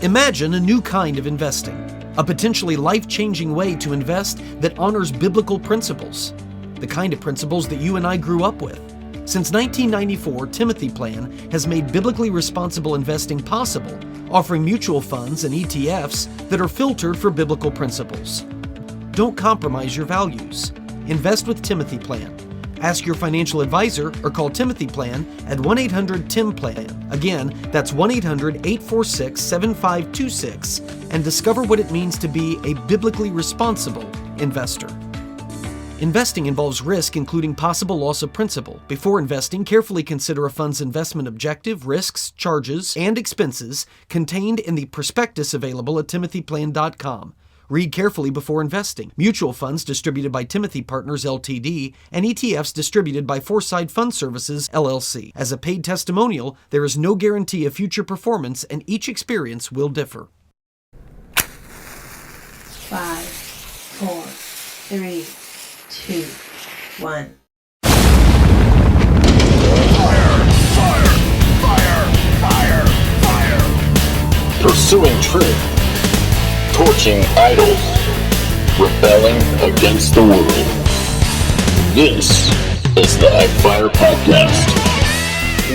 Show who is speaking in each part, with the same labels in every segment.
Speaker 1: Imagine a new kind of investing, a potentially life-changing way to invest that honors biblical principles, the kind of principles that you and I grew up with. Since 1994, Timothy Plan has made biblically responsible investing possible, offering mutual funds and ETFs that are filtered for biblical principles. Don't compromise your values. Invest with Timothy Plan. Ask your financial advisor or call Timothy Plan at 1-800-TIM-PLAN. Again, that's 1-800-846-7526 and discover what it means to be a biblically responsible investor. Investing involves risk, including possible loss of principal. Before investing, carefully consider a fund's investment objective, risks, charges, and expenses contained in the prospectus available at timothyplan.com. Read carefully before investing. Mutual funds distributed by Timothy Partners Ltd. and ETFs distributed by Foresight Fund Services LLC. As a paid testimonial, there is no guarantee of future performance and each experience will differ.
Speaker 2: 5, 4, 3, 2, 1.
Speaker 3: Fire! Pursuing truth. Torching idols, rebelling against the world. This is the HECKPHIRE Podcast.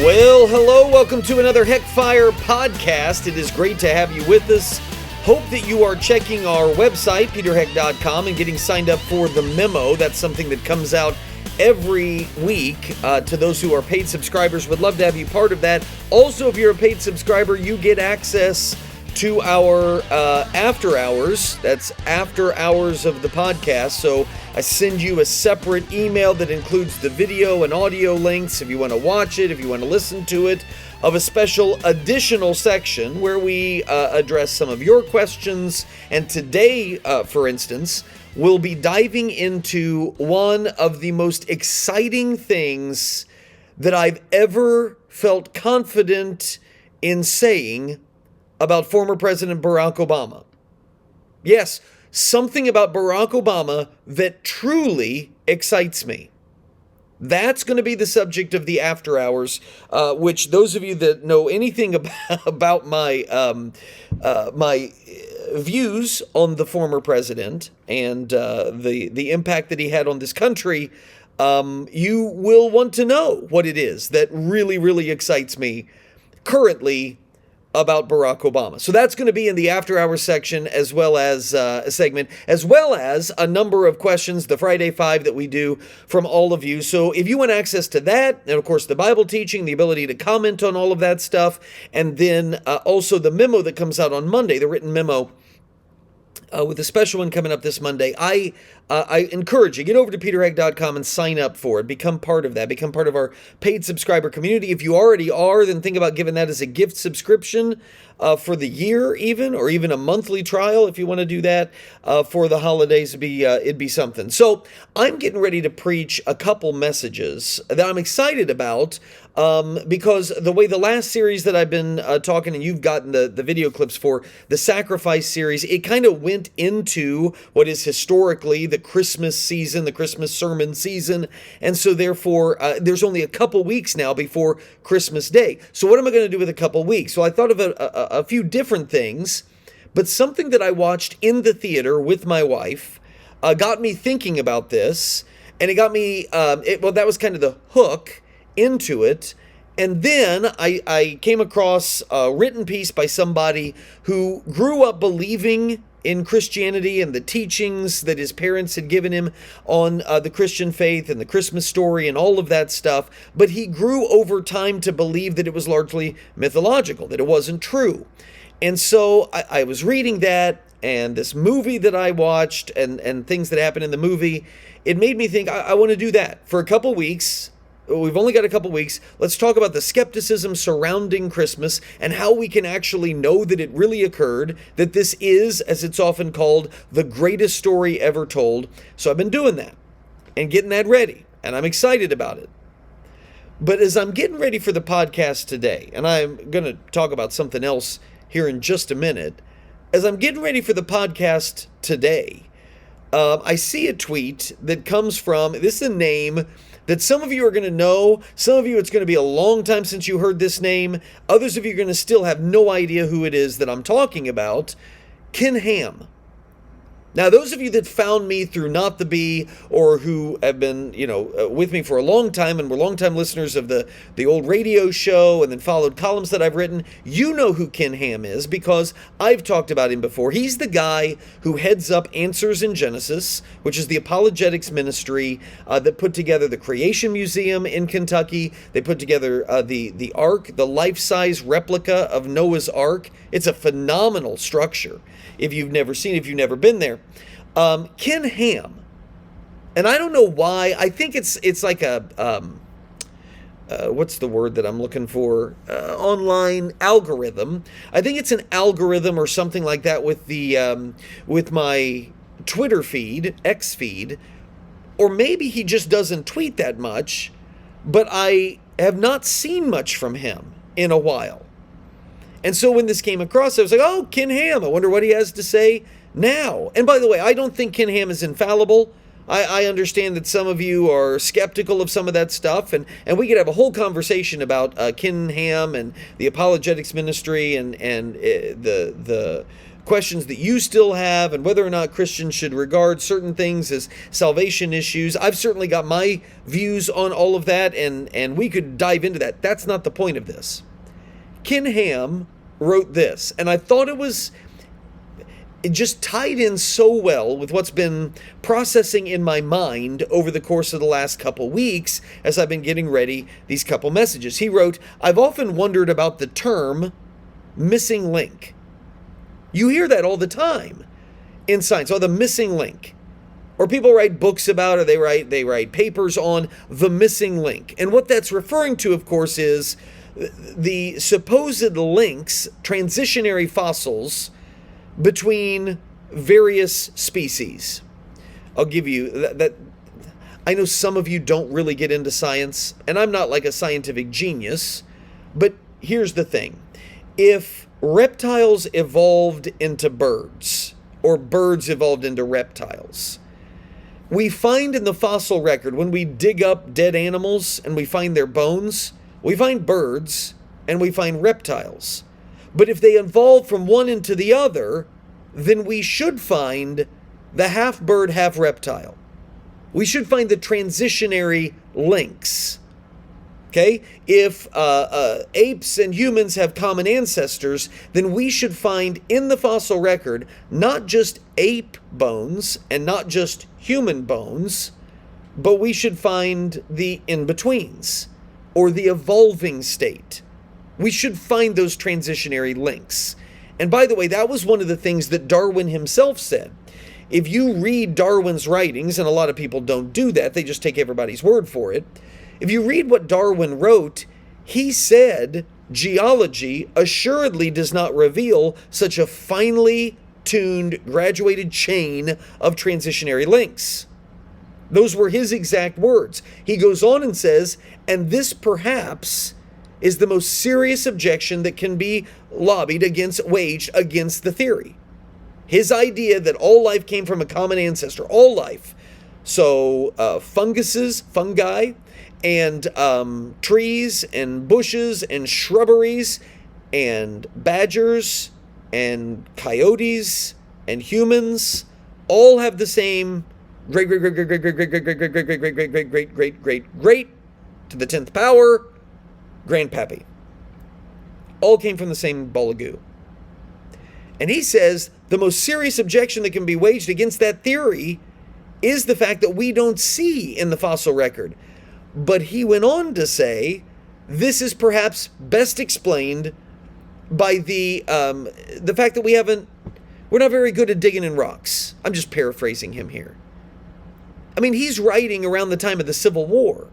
Speaker 1: Well, hello, welcome to another HECKPHIRE Podcast. It is great to have you with us. Hope that you are checking our website, peterheck.com, and getting signed up for the memo. That's something that comes out every week to those who are paid subscribers. Would love to have you part of that. Also, if you're a paid subscriber, you get access to our after hours. That's after hours of the podcast. So I send you a separate email that includes the video and audio links if you want to watch it, if you want to listen to it, of a special additional section where we address some of your questions. And today, for instance, we'll be diving into one of the most exciting things that I've ever felt confident in saying about former President Barack Obama. Yes, something about Barack Obama that truly excites me. That's going to be the subject of the After Hours, which those of you that know anything about my my views on the former president and the impact that he had on this country, you will want to know what it is that really, really excites me currently about Barack Obama. So that's going to be in the After Hours section, as well as a segment, as well as a number of questions, the Friday Five that we do from all of you. So if you want access to that, and of course the Bible teaching, the ability to comment on all of that stuff, and then also the memo that comes out on Monday, the written memo, with a special one coming up this Monday, I encourage you, get over to peterheck.com and sign up for it. Become part of that. Become part of our paid subscriber community. If you already are, then think about giving that as a gift subscription for the year even, or even a monthly trial if you want to do that for the holidays. It'd be something. So I'm getting ready to preach a couple messages that I'm excited about because the way the last series that I've been talking, and you've gotten the video clips for, the Sacrifice series, it kind of went into what is historically the Christmas season, the Christmas sermon season, and so therefore there's only a couple weeks now before Christmas Day. So what am I going to do with a couple weeks? Well, I thought of a few different things, but something that I watched in the theater with my wife got me thinking about this, and it got me, that was kind of the hook into it. And then I came across a written piece by somebody who grew up believing in Christianity and the teachings that his parents had given him on the Christian faith and the Christmas story and all of that stuff, but he grew over time to believe that it was largely mythological, that it wasn't true. And so I was reading that, and this movie that I watched and things that happened in the movie, it made me think I want to do that for a couple weeks. We've only got a couple weeks. Let's talk about the skepticism surrounding Christmas and how we can actually know that it really occurred, that this is, as it's often called, the greatest story ever told. So I've been doing that and getting that ready, and I'm excited about it. But as I'm getting ready for the podcast today, and I'm going to talk about something else here in just a minute, as I'm getting ready for the podcast today, I see a tweet that comes from, this is a name that some of you are going to know. Some of you, it's going to be a long time since you heard this name. Others of you are going to still have no idea who it is that I'm talking about. Ken Ham. Now, those of you that found me through Not the Bee, or who have been, with me for a long time and were longtime listeners of the old radio show and then followed columns that I've written, you know who Ken Ham is because I've talked about him before. He's the guy who heads up Answers in Genesis, which is the apologetics ministry that put together the Creation Museum in Kentucky. They put together the Ark, the life-size replica of Noah's Ark. It's a phenomenal structure. If you've never seen it, if you've never been there. Ken Ham, and I don't know why, I think it's like a, what's the word that I'm looking for? Online algorithm. I think it's an algorithm or something like that with with my Twitter feed, X feed, or maybe he just doesn't tweet that much, but I have not seen much from him in a while. And so when this came across, I was like, oh, Ken Ham, I wonder what he has to say now. And by the way, I don't think Ken Ham is infallible. I understand that some of you are skeptical of some of that stuff, and we could have a whole conversation about Ken Ham and the apologetics ministry and the questions that you still have and whether or not Christians should regard certain things as salvation issues. I've certainly got my views on all of that, and we could dive into that. That's not the point of this. Ken Ham wrote this, and I thought it just tied in so well with what's been processing in my mind over the course of the last couple weeks as I've been getting ready these couple messages. He wrote, I've often wondered about the term missing link. You hear that all the time in science, the missing link. Or people write books about, or they write papers on the missing link. And what that's referring to, of course, is the supposed links, transitionary fossils, between various species. I'll give you that. I know some of you don't really get into science, and I'm not like a scientific genius, but here's the thing. If reptiles evolved into birds, or birds evolved into reptiles, we find in the fossil record, when we dig up dead animals and we find their bones, we find birds and we find reptiles. But if they evolve from one into the other, then we should find the half bird, half reptile. We should find the transitionary links. Okay? If apes and humans have common ancestors, then we should find in the fossil record not just ape bones and not just human bones, but we should find the in-betweens, or the evolving state. We should find those transitionary links. And by the way, that was one of the things that Darwin himself said. If you read Darwin's writings, and a lot of people don't do that, they just take everybody's word for it. If you read what Darwin wrote, he said, geology assuredly does not reveal such a finely tuned, graduated chain of transitionary links. Those were his exact words. He goes on and says, and this perhaps is the most serious objection that can be waged against the theory. His idea that all life came from a common ancestor, all life. So fungi, and trees and bushes and shrubberies and badgers and coyotes and humans all have the same great to the 10th power grandpappy. All came from the same ball of goo. And he says the most serious objection that can be waged against that theory is the fact that we don't see in the fossil record. But he went on to say this is perhaps best explained by the fact that we're not very good at digging in rocks. I'm just paraphrasing him here. I mean, he's writing around the time of the Civil War.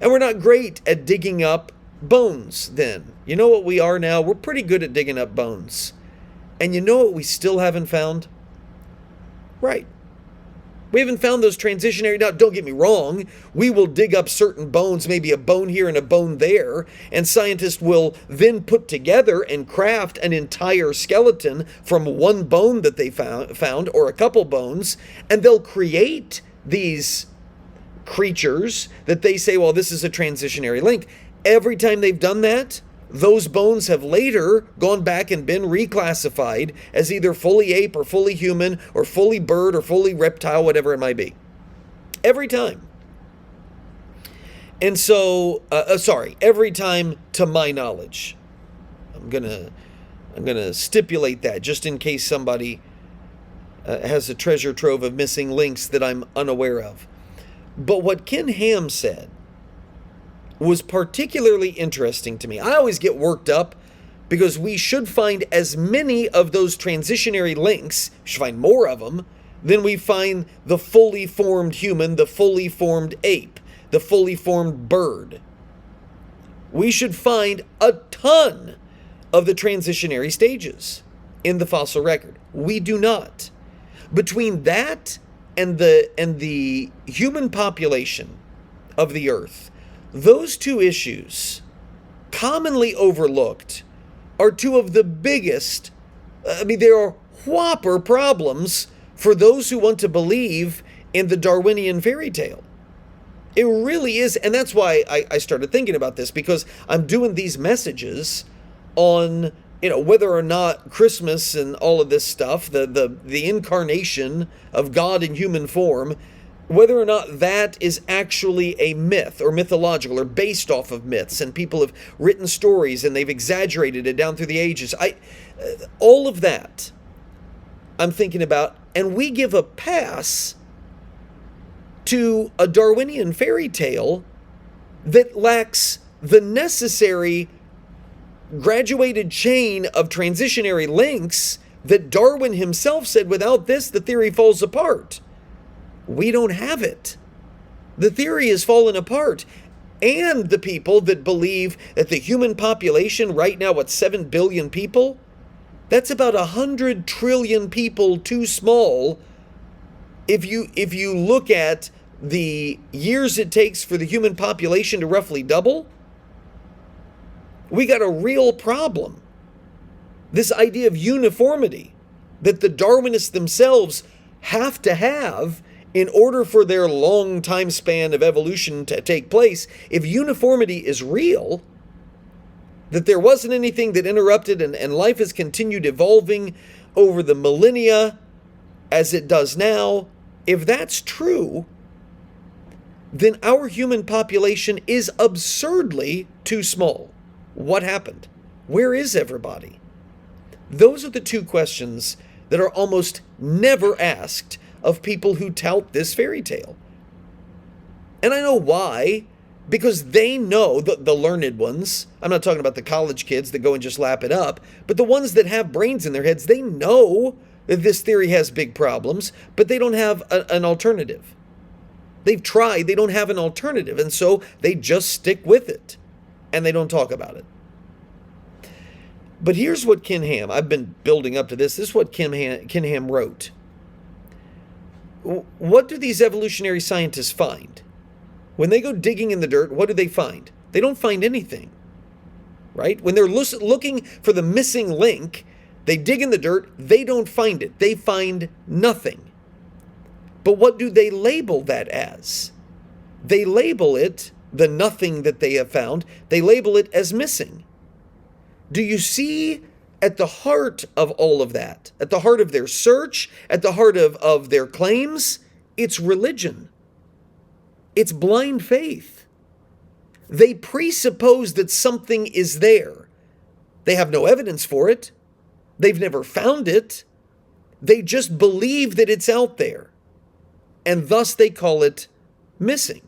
Speaker 1: And we're not great at digging up bones then. You know what we are now? We're pretty good at digging up bones. And you know what we still haven't found? Right. We haven't found those transitionary. Now, don't get me wrong. We will dig up certain bones, maybe a bone here and a bone there, and scientists will then put together and craft an entire skeleton from one bone that they found or a couple bones, and they'll create these creatures that they say, well, this is a transitionary link. Every time they've done that, those bones have later gone back and been reclassified as either fully ape or fully human or fully bird or fully reptile, whatever it might be. Every time. And so, every time to my knowledge. I'm gonna stipulate that just in case somebody has a treasure trove of missing links that I'm unaware of. But what Ken Ham said was particularly interesting to me. I always get worked up because we should find as many of those transitionary links, we should find more of them, than we find the fully formed human, the fully formed ape, the fully formed bird. We should find a ton of the transitionary stages in the fossil record. We do not. Between that and the human population of the earth, those two issues, commonly overlooked, are two of the biggest, there are whopper problems for those who want to believe in the Darwinian fairy tale. It really is, and that's why I started thinking about this, because I'm doing these messages on, whether or not Christmas and all of this stuff, the incarnation of God in human form, whether or not that is actually a myth or mythological or based off of myths, and people have written stories and they've exaggerated it down through the ages. All of that I'm thinking about, and we give a pass to a Darwinian fairy tale that lacks the necessary graduated chain of transitionary links that Darwin himself said, without this, the theory falls apart. We don't have it. The theory has fallen apart. And the people that believe that the human population right now, 7 billion people? That's about 100 trillion people too small. If you look at the years it takes for the human population to roughly double, we got a real problem. This idea of uniformity that the Darwinists themselves have to have in order for their long time span of evolution to take place, if uniformity is real, that there wasn't anything that interrupted and life has continued evolving over the millennia as it does now, if that's true, then our human population is absurdly too small. What happened? Where is everybody? Those are the two questions that are almost never asked of people who tout this fairy tale. And I know why. Because they know, the learned ones, I'm not talking about the college kids that go and just lap it up, but the ones that have brains in their heads, they know that this theory has big problems, but they don't have an alternative. They've tried, they don't have an alternative, and so they just stick with it, and they don't talk about it. But here's what Ken Ham, I've been building up to this is what Ken Ham wrote. What do these evolutionary scientists find? When they go digging in the dirt, what do they find? They don't find anything, right? When they're looking for the missing link, they dig in the dirt, they don't find it. They find nothing. But what do they label that as? They label it, the nothing that they have found, they label it as missing. Do you see at the heart of all of that, at the heart of their search, at the heart of their claims? It's religion. It's blind faith. They presuppose that something is there. They have no evidence for it. They've never found it. They just believe that it's out there. And thus they call it missing.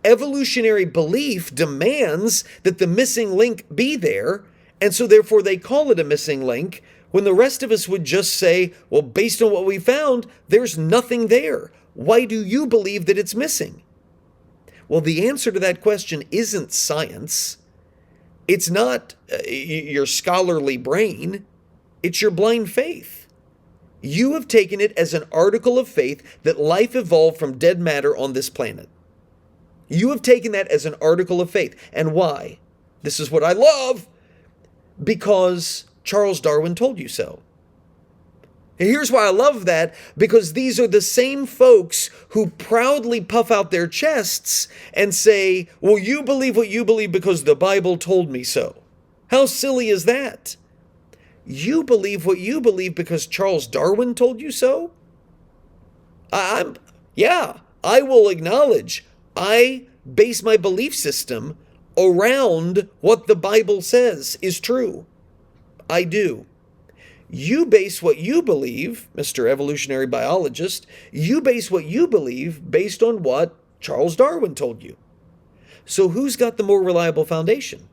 Speaker 1: Evolutionary belief demands that the missing link be there, and so therefore they call it a missing link, when the rest of us would just say, well, based on what we found, there's nothing there. Why do you believe that it's missing? Well, the answer to that question isn't science. It's not your scholarly brain. It's your blind faith. You have taken it as an article of faith that life evolved from dead matter on this planet. You have taken that as an article of faith. And why? This is what I love. Because Charles Darwin told you so. And here's why I love that, because these are the same folks who proudly puff out their chests and say, well, you believe what you believe because the Bible told me so. How silly is that? You believe what you believe because Charles Darwin told you so? I will acknowledge I base my belief system around what the Bible says is true. I do. You base what you believe, Mr. Evolutionary Biologist, you base what you believe based on what Charles Darwin told you. So who's got the more reliable foundation?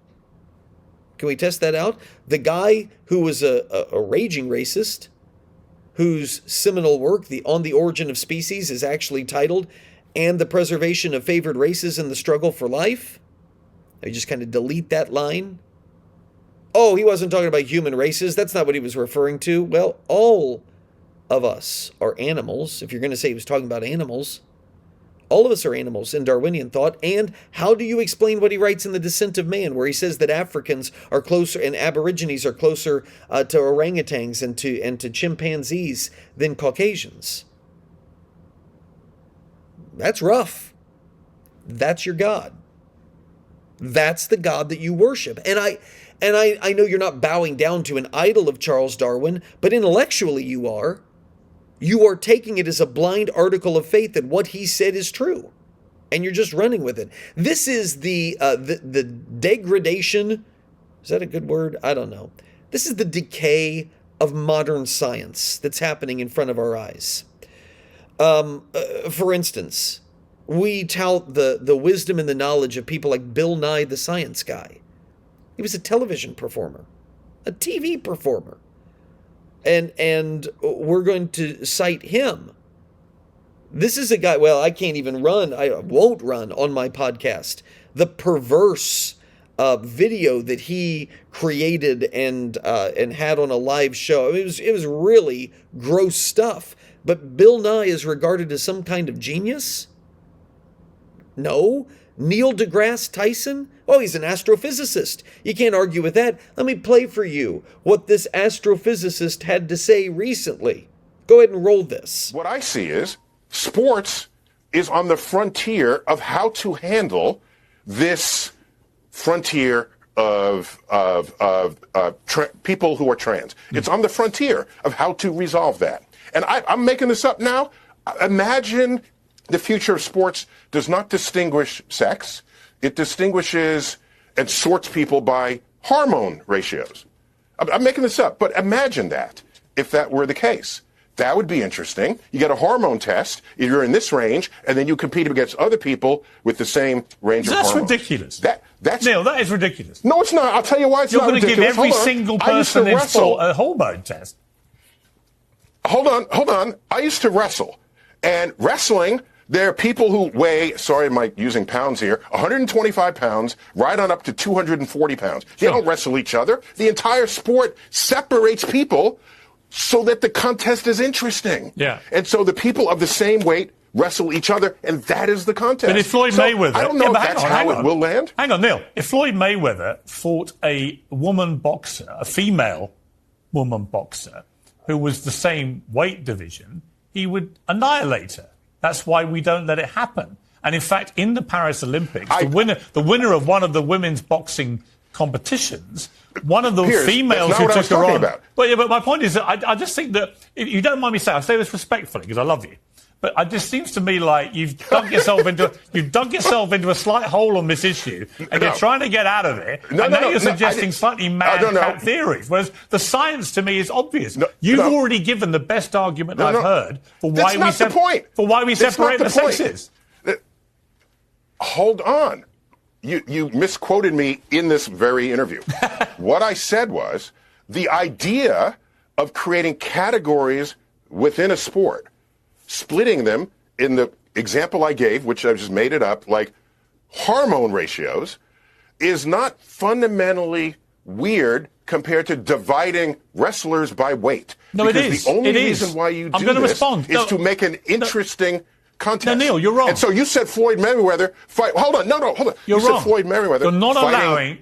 Speaker 1: Can we test that out? The guy who was a raging racist, whose seminal work, On the Origin of Species, is actually titled, "And the Preservation of Favored Races in the Struggle for Life." I just kind of delete that line. Oh, he wasn't talking about human races. That's not what he was referring to. Well, all of us are animals. If you're going to say he was talking about animals, all of us are animals in Darwinian thought. And how do you explain what he writes in The Descent of Man, where he says that Africans are closer and Aborigines are closer to orangutans and to chimpanzees than Caucasians? That's rough. That's your God. That's the God that you worship. And I know you're not bowing down to an idol of Charles Darwin, but intellectually you are. You are taking it as a blind article of faith that what he said is true, and you're just running with it. This is the degradation. Is that a good word? I don't know. This is the decay of modern science that's happening in front of our eyes. For instance, we tout the wisdom and the knowledge of people like Bill Nye the Science Guy. He was a television performer, a TV performer. And we're going to cite him. This is a guy, well, I can't even run, I won't run on my podcast, the perverse video that he created and had on a live show. It was really gross stuff. But Bill Nye is regarded as some kind of genius? No. Neil deGrasse Tyson? Oh, he's an astrophysicist. You can't argue with that. Let me play for you what this astrophysicist had to say recently. Go ahead and roll this.
Speaker 4: What I see is sports is on the frontier of how to handle this frontier of people who are trans. It's on the frontier of how to resolve that. And I'm making this up now. Imagine the future of sports does not distinguish sex. It distinguishes and sorts people by hormone ratios. I'm making this up, but imagine that if that were the case. That would be interesting. You get a hormone test, you're in this range, and then you compete against other people with the same range of hormones.
Speaker 5: That's ridiculous.
Speaker 4: That's
Speaker 5: Neil, that is ridiculous.
Speaker 4: No, it's not. I'll tell you why it's not ridiculous.
Speaker 5: You're going to give every single person in sport a hormone test.
Speaker 4: Hold on. I used to wrestle. And wrestling, there are people who weigh, sorry, I'm using pounds here, 125 pounds, right on up to 240 pounds. They don't wrestle each other. The entire sport separates people so that the contest is interesting.
Speaker 5: Yeah.
Speaker 4: And so the people of the same weight wrestle each other, and that is the contest.
Speaker 5: But if Floyd Mayweather...
Speaker 4: I don't know if that's how it will land.
Speaker 5: Hang on, Neil. If Floyd Mayweather fought a woman boxer, a female woman boxer, who was the same weight division, he would annihilate her. That's why we don't let it happen. And in fact, in the Paris Olympics, the winner of one of the women's boxing competitions, one of the females who took her on... But my point is that I just think that, if you don't mind me saying, I say this respectfully because I love you, but it just seems to me like you've dug yourself into a slight hole on this issue, and you're trying to get out of it. You're suggesting slightly mad theories, whereas the science to me is obvious. You've already given the best argument I've heard for why we separate the sexes.
Speaker 4: Hold on. You misquoted me in this very interview. What I said was the idea of creating categories within a sport, splitting them in the example I gave, which I just made it up, like hormone ratios, is not fundamentally weird compared to dividing wrestlers by weight.
Speaker 5: No,
Speaker 4: because
Speaker 5: it is.
Speaker 4: The only reason why you do this is to make an interesting contest.
Speaker 5: No, Neil, you're wrong.
Speaker 4: And so you said Floyd Mayweather fight. Hold on.
Speaker 5: You're
Speaker 4: you
Speaker 5: wrong.
Speaker 4: said Floyd Mayweather.
Speaker 5: You're not allowing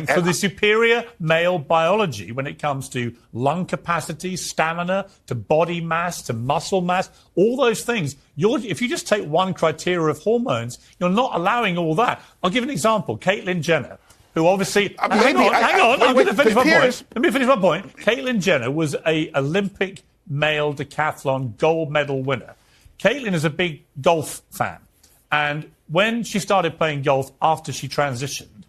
Speaker 5: for
Speaker 4: and
Speaker 5: the superior male biology when it comes to lung capacity, stamina, to body mass, to muscle mass, all those things. If you just take one criteria of hormones, you're not allowing all that. I'll give an example. Caitlyn Jenner, who obviously... hang on. I'm going to finish my point. Let me finish my point. Caitlyn Jenner was a Olympic male decathlon gold medal winner. Caitlyn is a big golf fan. And when she started playing golf after she transitioned,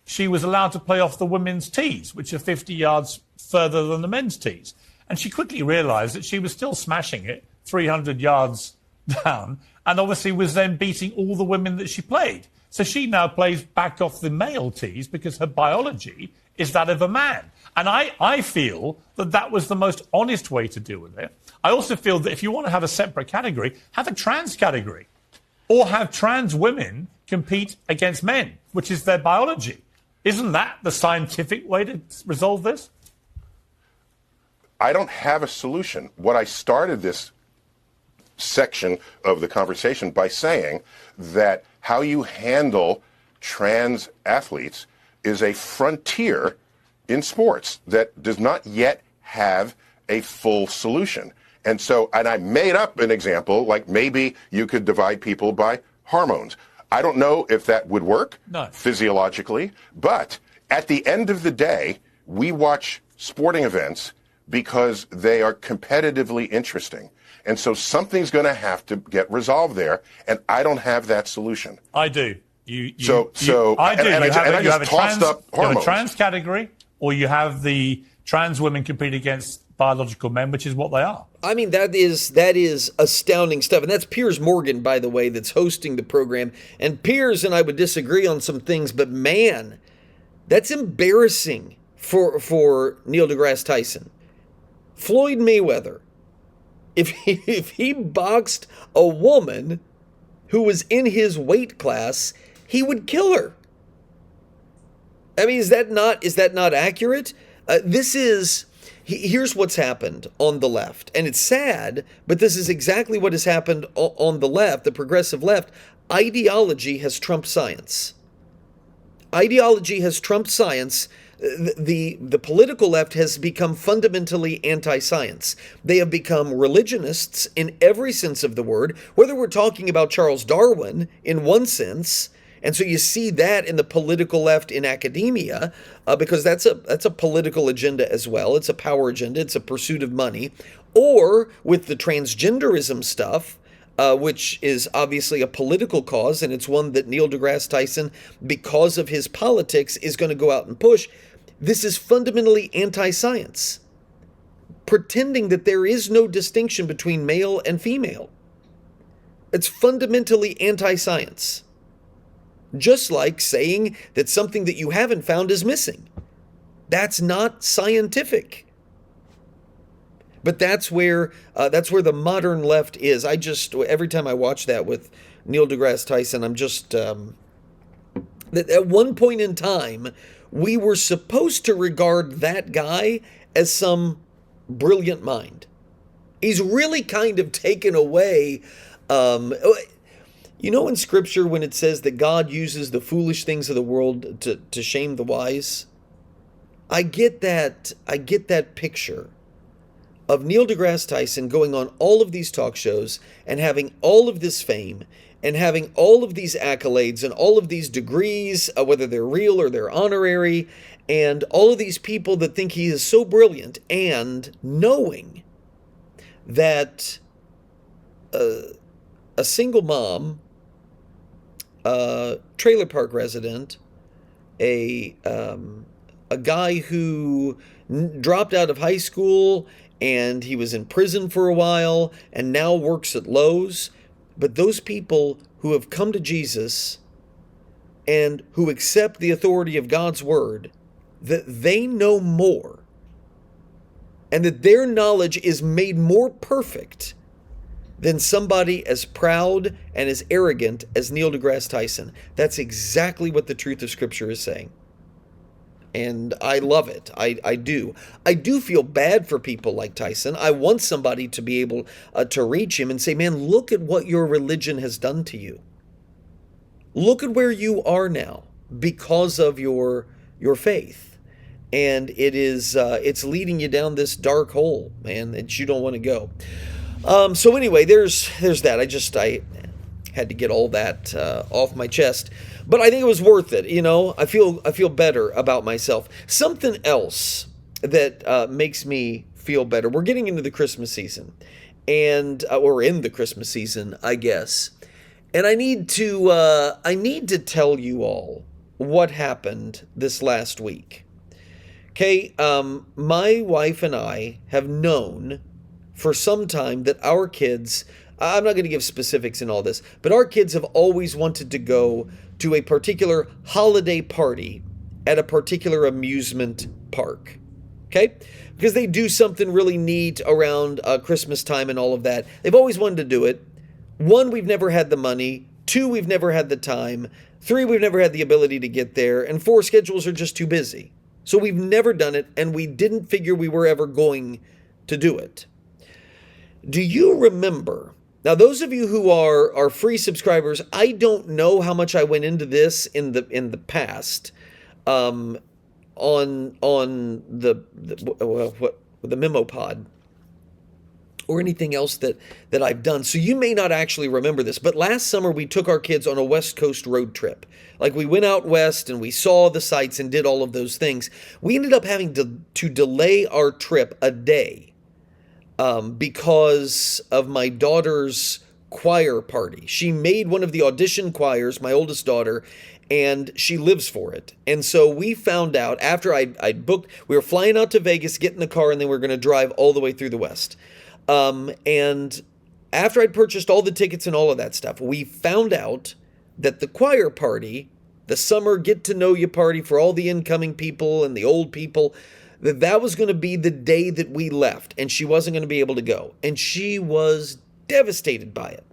Speaker 5: she was allowed to play off the women's tees, which are 50 yards further than the men's tees. And she quickly realized that she was still smashing it 300 yards down, and obviously was then beating all the women that she played. So she now plays back off the male tees because her biology is that of a man. And I feel that that was the most honest way to deal with it. I also feel that if you want to have a separate category, have a trans category. Or have trans women compete against men, which is their biology. Isn't that the scientific way to resolve this?
Speaker 4: I don't have a solution. What I started this section of the conversation by saying that how you handle trans athletes is a frontier in sports that does not yet have a full solution. And I made up an example, like maybe you could divide people by hormones. I don't know if that would work physiologically, but at the end of the day, we watch sporting events because they are competitively interesting. And so something's going to have to get resolved there, and I don't have that solution.
Speaker 5: I do.
Speaker 4: I do.
Speaker 5: You have a
Speaker 4: hormones.
Speaker 5: trans category, or you have the trans women compete against biological men, which is what they are.
Speaker 1: I mean, that is astounding stuff. And that's Piers Morgan, by the way, that's hosting the program. And Piers and I would disagree on some things, but man, that's embarrassing for Neil deGrasse Tyson. Floyd Mayweather, if he boxed a woman who was in his weight class, he would kill her. I mean, is that not accurate? Here's what's happened on the left, and it's sad, but this is exactly what has happened on the left, the progressive left. Ideology has trumped science. Ideology has trumped science. The political left has become fundamentally anti-science. They have become religionists in every sense of the word, whether we're talking about Charles Darwin in one sense. And so you see that in the political left in academia, because that's a political agenda as well. It's a power agenda. It's a pursuit of money. Or with the transgenderism stuff, which is obviously a political cause, and it's one that Neil deGrasse Tyson, because of his politics, is going to go out and push. This is fundamentally anti-science, pretending that there is no distinction between male and female. It's fundamentally anti-science. Just like saying that something that you haven't found is missing. That's not scientific. But that's where the modern left is. Every time I watch that with Neil deGrasse Tyson, I'm just that at one point in time we were supposed to regard that guy as some brilliant mind. He's really kind of taken away. You know in Scripture when it says that God uses the foolish things of the world to shame the wise? I get that picture of Neil deGrasse Tyson going on all of these talk shows and having all of this fame and having all of these accolades and all of these degrees, whether they're real or they're honorary, and all of these people that think he is so brilliant, and knowing that a single mom, trailer park resident, a guy who dropped out of high school and he was in prison for a while and now works at Lowe's. But those people who have come to Jesus and who accept the authority of God's word, that they know more and that their knowledge is made more perfect than somebody as proud and as arrogant as Neil deGrasse Tyson. That's exactly what the truth of Scripture is saying. and I love it. I do. I do feel bad for people like Tyson. I want somebody to be able to reach him and say, man, look at what your religion has done to you. Look at where you are now because of your faith. And it's leading you down this dark hole, man, that you don't want to go. So anyway, there's that. I had to get all that off my chest, but I think it was worth it. I feel better about myself. Something else that makes me feel better. We're getting into the Christmas season, and we're in the Christmas season, I guess. And I need to tell you all what happened this last week. Okay, my wife and I have known for some time that our kids, I'm not going to give specifics in all this, but our kids have always wanted to go to a particular holiday party at a particular amusement park. Okay? Because they do something really neat around Christmas time and all of that. They've always wanted to do it. 1, we've never had the money. 2, we've never had the time. 3, we've never had the ability to get there. And 4, schedules are just too busy. So we've never done it, and we didn't figure we were ever going to do it. Do you remember? Now, those of you who are free subscribers, I don't know how much I went into this in the past, on the memo pod, or anything else that I've done. So you may not actually remember this, but last summer we took our kids on a West Coast road trip. Like, we went out west and we saw the sights and did all of those things. We ended up having to delay our trip a day because of my daughter's choir party. She made one of the audition choirs, my oldest daughter, and she lives for it. And so we found out after I'd booked, we were flying out to Vegas, get in the car, and then we were going to drive all the way through the West. And after I'd purchased all the tickets and all of that stuff, we found out that the choir party, the summer get-to-know-you party for all the incoming people and the old people, that was going to be the day that we left, and she wasn't going to be able to go. And she was devastated by it.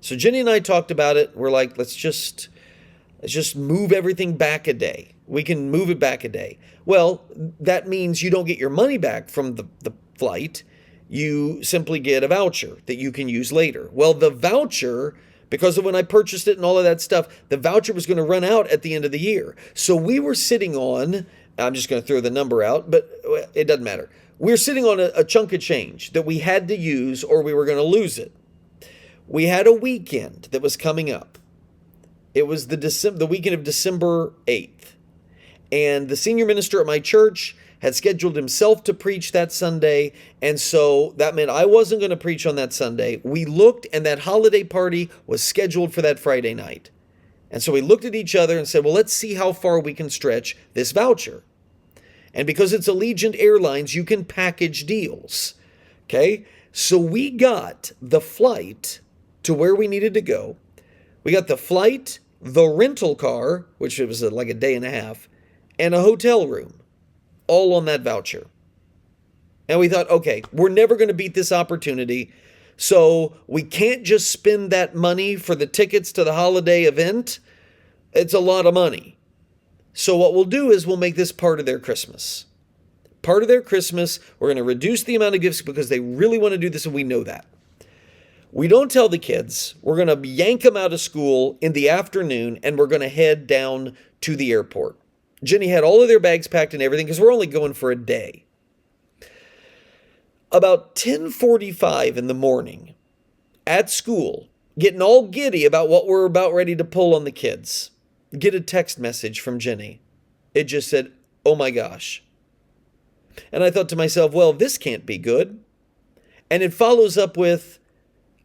Speaker 1: So Jenny and I talked about it. We're like, let's just move everything back a day. We can move it back a day. Well, that means you don't get your money back from the flight. You simply get a voucher that you can use later. Well, the voucher, because of when I purchased it and all of that stuff, the voucher was going to run out at the end of the year. So we were sitting on, I'm just going to throw the number out, but it doesn't matter. We were sitting on a chunk of change that we had to use or we were going to lose it. We had a weekend that was coming up. It was the weekend of December 8th. And the senior minister at my church had scheduled himself to preach that Sunday, and so that meant I wasn't going to preach on that Sunday. We looked, and that holiday party was scheduled for that Friday night. And so we looked at each other and said, well, let's see how far we can stretch this voucher. And because it's Allegiant Airlines, you can package deals. Okay? So we got the flight to where we needed to go. We got the flight, the rental car, which it was like a day and a half, and a hotel room, all on that voucher. And we thought, okay, we're never going to beat this opportunity, so we can't just spend that money for the tickets to the holiday event. It's a lot of money. So what we'll do is we'll make this part of their Christmas. Part of their Christmas, we're going to reduce the amount of gifts because they really want to do this, and we know that. We don't tell the kids. We're going to yank them out of school in the afternoon, and we're going to head down to the airport. Jenny had all of their bags packed and everything because we're only going for a day. About 10:45 in the morning, at school, getting all giddy about what we're about ready to pull on the kids, get a text message from Jenny. It just said, oh my gosh. And I thought to myself, well, this can't be good. And it follows up with,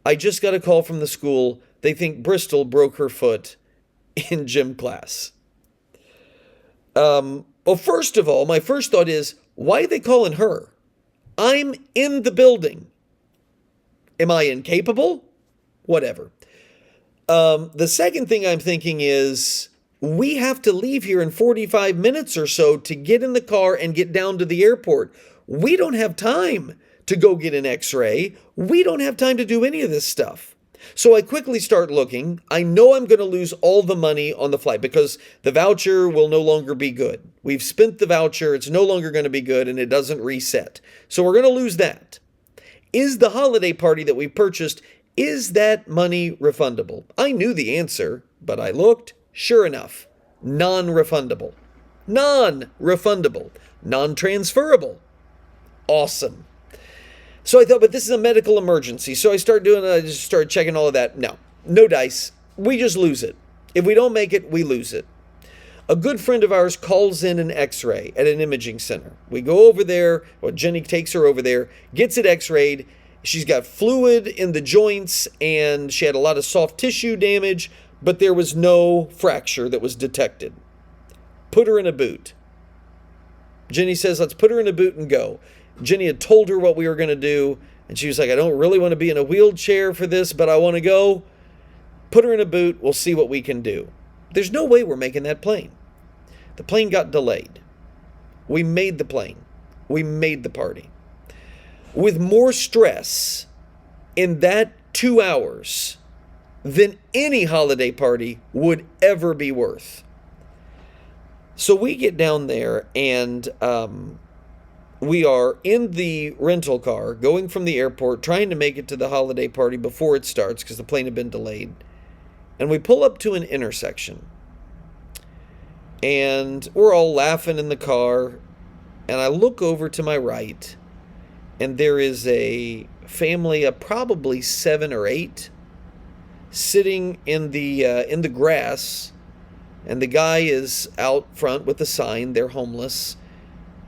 Speaker 1: I just got a call from the school. They think Bristol broke her foot in gym class. Well, first of all, my first thought is, why are they calling her? I'm in the building. Am I incapable? Whatever. The second thing I'm thinking is, we have to leave here in 45 minutes or so to get in the car and get down to the airport. We don't have time to go get an x-ray. We don't have time to do any of this stuff. So I quickly start looking. I know I'm going to lose all the money on the flight because the voucher will no longer be good. We've spent the voucher. It's no longer going to be good and it doesn't reset. So we're going to lose that. Is the holiday party that we purchased, is that money refundable? I knew the answer, but I looked. Sure enough, non-refundable. Non-refundable. Non-transferable. Awesome. So I thought, but this is a medical emergency. So I just started checking all of that. No dice. We just lose it. If we don't make it, we lose it. A good friend of ours calls in an x-ray at an imaging center. We go over there, Jenny takes her over there, gets it x-rayed. She's got fluid in the joints and she had a lot of soft tissue damage, but there was no fracture that was detected. Put her in a boot. Jenny says, let's put her in a boot and go. Jenny had told her what we were going to do, and she was like, I don't really want to be in a wheelchair for this, but I want to go. Put her in a boot. We'll see what we can do. There's no way we're making that plane. The plane got delayed. We made the plane. We made the party. With more stress in that 2 hours than any holiday party would ever be worth. So we get down there and we are in the rental car going from the airport, trying to make it to the holiday party before it starts because the plane had been delayed. And we pull up to an intersection. And we're all laughing in the car. And I look over to my right. And there is a family of probably 7 or 8 sitting in the grass. And the guy is out front with a sign. They're homeless.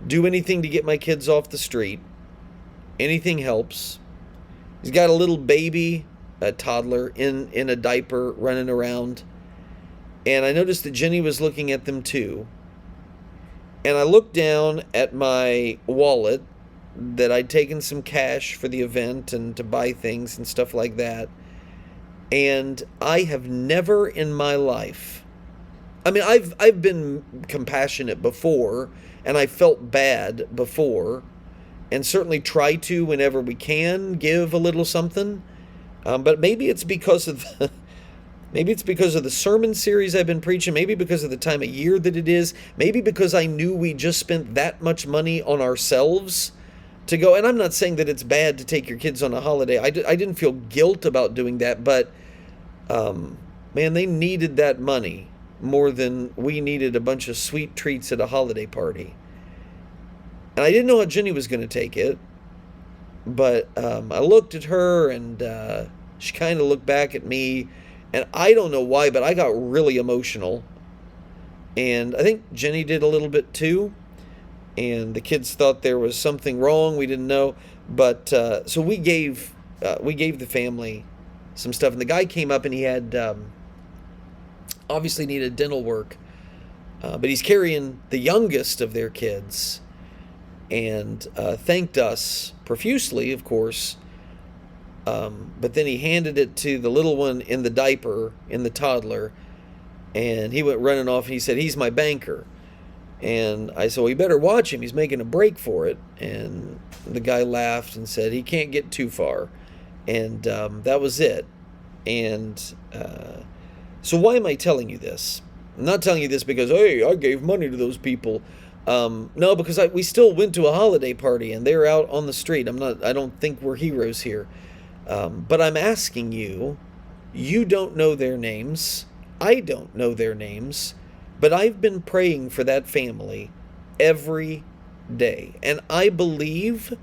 Speaker 1: Do anything to get my kids off the street. Anything helps. He's got a little baby, a toddler, in a diaper running around. And I noticed that Jenny was looking at them too. And I looked down at my wallet that I'd taken some cash for the event and to buy things and stuff like that. And I have never in my life, I mean, I've been compassionate before, and I felt bad before, and certainly try to whenever we can give a little something. But maybe it's because of the sermon series I've been preaching. Maybe because of the time of year that it is. Maybe because I knew we just spent that much money on ourselves to go. And I'm not saying that it's bad to take your kids on a holiday. I didn't feel guilt about doing that, but man, they needed that money more than we needed a bunch of sweet treats at a holiday party. And I didn't know how Jenny was going to take it, but I looked at her and she kind of looked back at me, and I don't know why, but I got really emotional. And I think Jenny did a little bit too, and the kids thought there was something wrong. We didn't know, but so we gave the family some stuff, and the guy came up and he had obviously needed dental work, but he's carrying the youngest of their kids, and thanked us profusely, of course, but then he handed it to the little one in the diaper, in the toddler, and he went running off and he said, he's my banker. And I said, well, you better watch him, he's making a break for it. And the guy laughed and said, he can't get too far. And that was it. And so why am I telling you this? I'm not telling you this because, hey, I gave money to those people. No, because we still went to a holiday party and they're out on the street. I don't think we're heroes here. But I'm asking you, you don't know their names. I don't know their names. But I've been praying for that family every day. And I believe,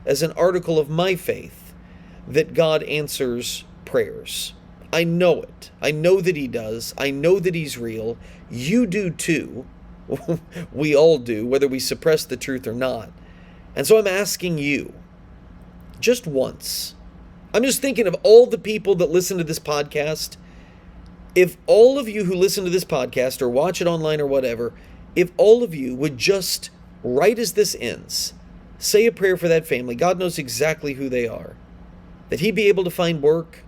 Speaker 1: as an article of my faith, that God answers prayers. I know it. I know that He does. I know that He's real. You do too. We all do, whether we suppress the truth or not. And so I'm asking you, just once. I'm just thinking of all the people that listen to this podcast. If all of you who listen to this podcast or watch it online or whatever, if all of you would just, right as this ends, say a prayer for that family. God knows exactly who they are. That He be able to find work.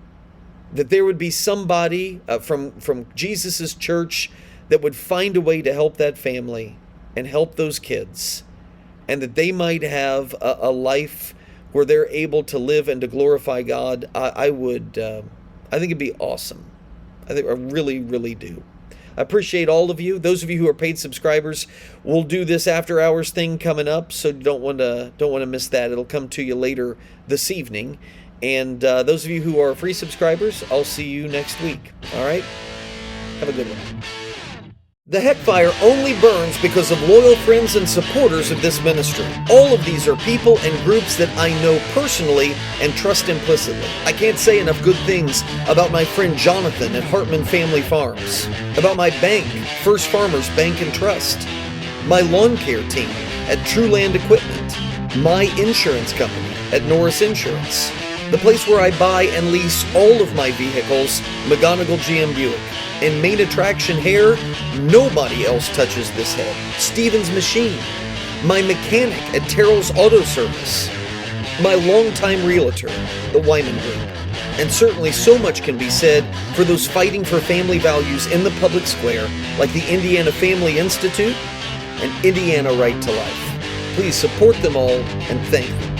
Speaker 1: That there would be somebody from Jesus's church that would find a way to help that family and help those kids. And that they might have a life where they're able to live and to glorify God. I would I think it'd be awesome. I really, really do. I appreciate all of you. Those of you who are paid subscribers, we'll do this after hours thing coming up, so don't want to miss that. It'll come to you later this evening. And those of you who are free subscribers, I'll see you next week. All right? Have a good one. The HECKPHIRE only burns because of loyal friends and supporters of this ministry. All of these are people and groups that I know personally and trust implicitly. I can't say enough good things about my friend Jonathan at Hartman Family Farms, about my bank, First Farmers Bank and Trust, my lawn care team at Trueland Equipment, my insurance company at Norris Insurance, the place where I buy and lease all of my vehicles, McGonigal GM Buick, and main attraction hair, nobody else touches this head, Stevens Machine, my mechanic at Terrell's Auto Service, my longtime realtor, the Wyman Group, and certainly so much can be said for those fighting for family values in the public square, like the Indiana Family Institute and Indiana Right to Life. Please support them all and thank them.